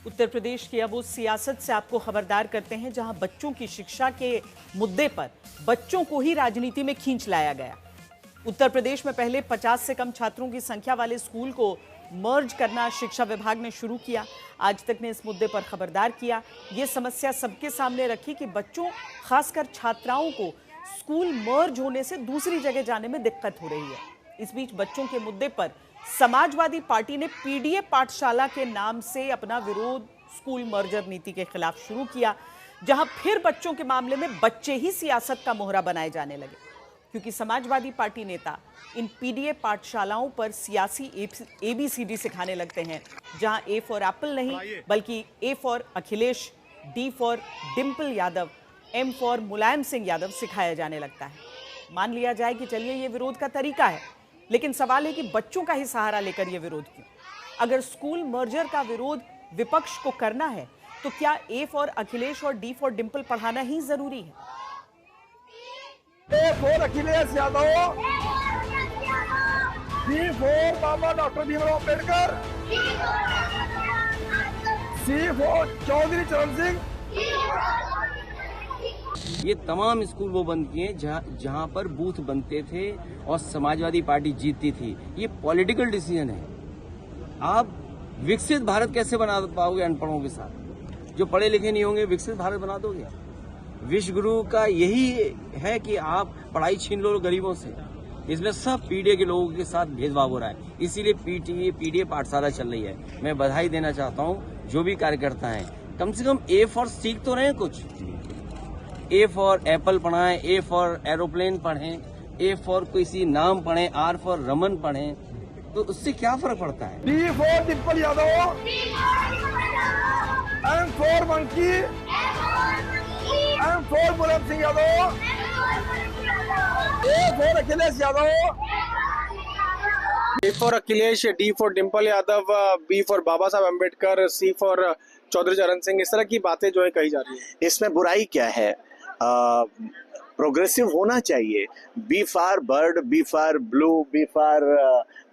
उत्तर प्रदेश की अब उस सियासत से आपको खबरदार करते हैं जहां बच्चों की शिक्षा के मुद्दे पर बच्चों को ही राजनीति में खींच लाया गया। उत्तर प्रदेश में पहले 50 से कम छात्रों की संख्या वाले स्कूल को मर्ज करना शिक्षा विभाग ने शुरू किया। आज तक ने इस मुद्दे पर खबरदार किया। ये समस्या सबके सामने रखी कि बच्चों, खासकर छात्राओं को स्कूल मर्ज होने से दूसरी जगह जाने में दिक्कत हो रही है। इस बीच बच्चों के मुद्दे पर समाजवादी पार्टी ने पीडीए पाठशाला के नाम से अपना विरोध स्कूल मर्जर नीति के खिलाफ शुरू किया, जहां फिर बच्चों के मामले में बच्चे ही सियासत का मोहरा बनाए जाने लगे, क्योंकि समाजवादी पार्टी नेता इन पीडीए पाठशालाओं पर सियासी एबीसीडी सिखाने लगते हैं, जहां ए फॉर एप्पल नहीं बल्कि A for Akhilesh, D for Dimple Yadav, M for Mulayam Singh Yadav सिखाया जाने लगता है। मान लिया जाए कि चलिए ये विरोध का तरीका है, लेकिन सवाल है कि बच्चों का ही सहारा लेकर यह विरोध क्यों? अगर स्कूल मर्जर का विरोध विपक्ष को करना है तो क्या ए फॉर अखिलेश और डी फॉर डिंपल पढ़ाना ही जरूरी है? A for Akhilesh Yadav, D for Baba doctor Bhimrao Ambedkar, C for Chaudhary Charan Singh. ये तमाम स्कूल वो बंद किए जहां पर बूथ बनते थे और समाजवादी पार्टी जीतती थी। ये पॉलिटिकल डिसीजन है। आप विकसित भारत कैसे बना पाओगे अनपढ़ों के साथ? जो पढ़े लिखे नहीं होंगे विकसित भारत बना दोगे? विश्व गुरु का यही है कि आप पढ़ाई छीन लो गरीबों से। इसमें सब पीडीए के लोगों के साथ भेदभाव हो रहा है, इसीलिए पीडीए पाठशाला चल रही है। मैं बधाई देना चाहता हूँ जो भी कार्यकर्ता हैं, कम से कम ए फॉर सीख तो रहे कुछ। ए फॉर एप्पल पढ़ाएं, ए फॉर एरोप्लेन पढ़ें, ए फॉर किसी नाम पढ़ें, आर फॉर रमन पढ़ें, तो उससे क्या फर्क पड़ता है? D for Dimple Yadav, M for monkey, M for Mulayam Singh Yadav, A for Akhilesh Yadav, A for Akhilesh, D for Dimple Yadav, B for Baba Saheb Ambedkar, C for Chaudhary Charan Singh. इस तरह की बातें जो है कही जा रही है। इसमें बुराई क्या है? प्रोग्रेसिव होना चाहिए। B for bird, B for blue, B for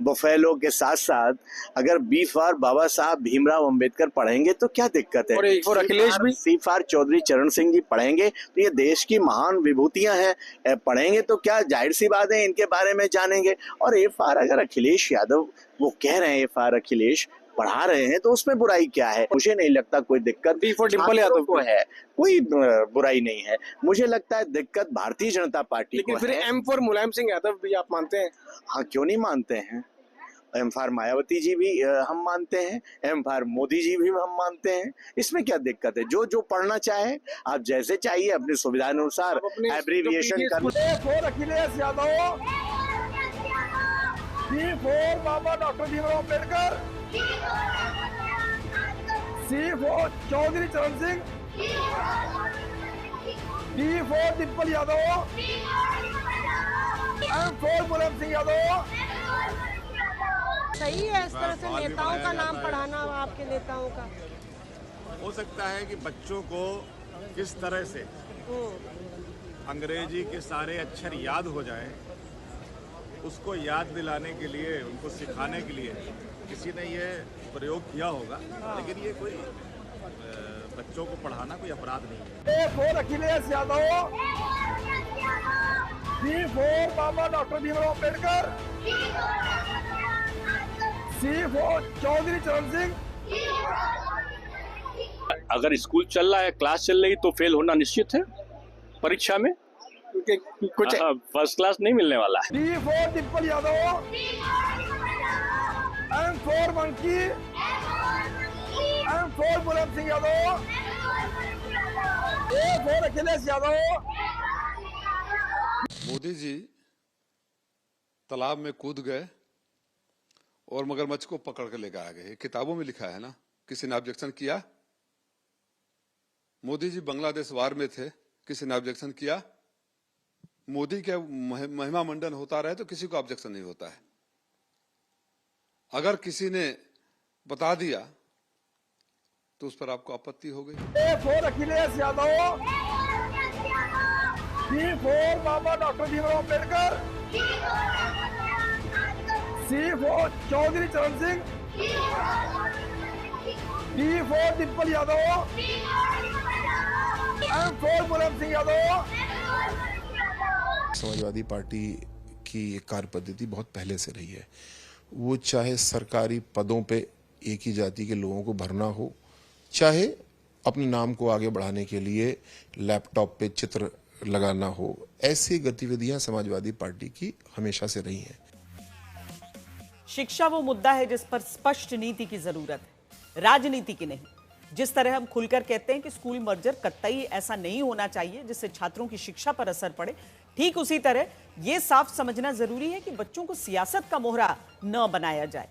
buffalo के साथ साथ अगर बी फॉर बाबा साहब भीमराव अंबेडकर पढ़ेंगे तो क्या दिक्कत है? और ए फॉर अखिलेश भी, सी फॉर चौधरी चरण सिंह जी पढ़ेंगे तो ये देश की महान विभूतियां हैं। पढ़ेंगे तो क्या जाहिर सी बात है इनके बारे में जानेंगे। और ए फॉर अगर अखिलेश यादव वो कह रहे हैं, ए फॉर अखिलेश पढ़ा रहे हैं तो उसमें बुराई क्या है? मुझे नहीं लगता कोई दिक्कत। डी फॉर डिंपल यादव को है, कोई बुराई नहीं है। मुझे लगता है दिक्कत भारतीय जनता पार्टी लेकिन को फिर है। एम फॉर मुलायम सिंह यादव भी आप मानते हैं? हाँ, क्यों नहीं मानते हैं? एम फॉर मायावती जी भी हम मानते हैं, एम फॉर मोदी जी भी हम मानते हैं। इसमें क्या दिक्कत है? जो जो पढ़ना चाहे आप जैसे चाहिए अपनी सुविधा अनुसार एब्रीविएशन कर। A for Akhilesh Yadav, D for Baba doctor Bhimrao Ambedkar, C for Chaudhary Charan Singh, D for Dimple Yadav, M for Mulayam Singh Yadav. सही है इस तरह से नेताओं का नाम पढ़ाना, आपके नेताओं का। हो सकता है कि बच्चों को किस तरह से अंग्रेजी के सारे अक्षर याद हो जाएं, उसको याद दिलाने के लिए, उनको सिखाने के लिए किसी ने ये प्रयोग किया होगा। लेकिन ये कोई बच्चों को पढ़ाना कोई अपराध नहीं है। A for Akhilesh Yadav, D for Baba doctor Bhimrao Ambedkar, C for Chaudhary Charan Singh. अगर स्कूल चल रहा है, क्लास चल रही, तो फेल होना निश्चित है परीक्षा में। कुछ फर्स्ट क्लास नहीं मिलने वाला है। D for Dimple Yadav, M for monkey, M for Mulayam Singh Yadav, A for Akhilesh Yadav. Modi ji तालाब में कूद गए और मगरमच्छ को पकड़ कर लेकर आ गए। किताबों में लिखा है ना, किसी ने ऑब्जेक्शन किया? मोदी जी बांग्लादेश वार में थे, किसी ने ऑब्जेक्शन किया? मोदी के महिमा मंडन होता रहे तो किसी को ऑब्जेक्शन नहीं होता है। अगर किसी ने बता दिया तो उस पर आपको आपत्ति हो गई। A for Akhilesh Yadav, D for Baba doctor Bhimrao Ambedkar, C for Chaudhary Charan Singh, D for Dimple Yadav, M for Mulayam Singh Yadav. Samajwadi party की ये कार्य पद्धति बहुत पहले से रही है। वो चाहे सरकारी पदों पे एक ही जाति के लोगों को भरना हो, चाहे अपने नाम को आगे बढ़ाने के लिए लैपटॉप पे चित्र लगाना हो, ऐसी गतिविधियां समाजवादी पार्टी की हमेशा से रही हैं। शिक्षा वो मुद्दा है जिस पर स्पष्ट नीति की जरूरत है, राजनीति की नहीं। जिस तरह हम खुलकर कहते हैं कि स्कूल मर्जर कतई ऐसा नहीं होना चाहिए जिससे छात्रों की शिक्षा पर असर पड़े, ठीक उसी तरह यह साफ समझना जरूरी है कि बच्चों को सियासत का मोहरा न बनाया जाए।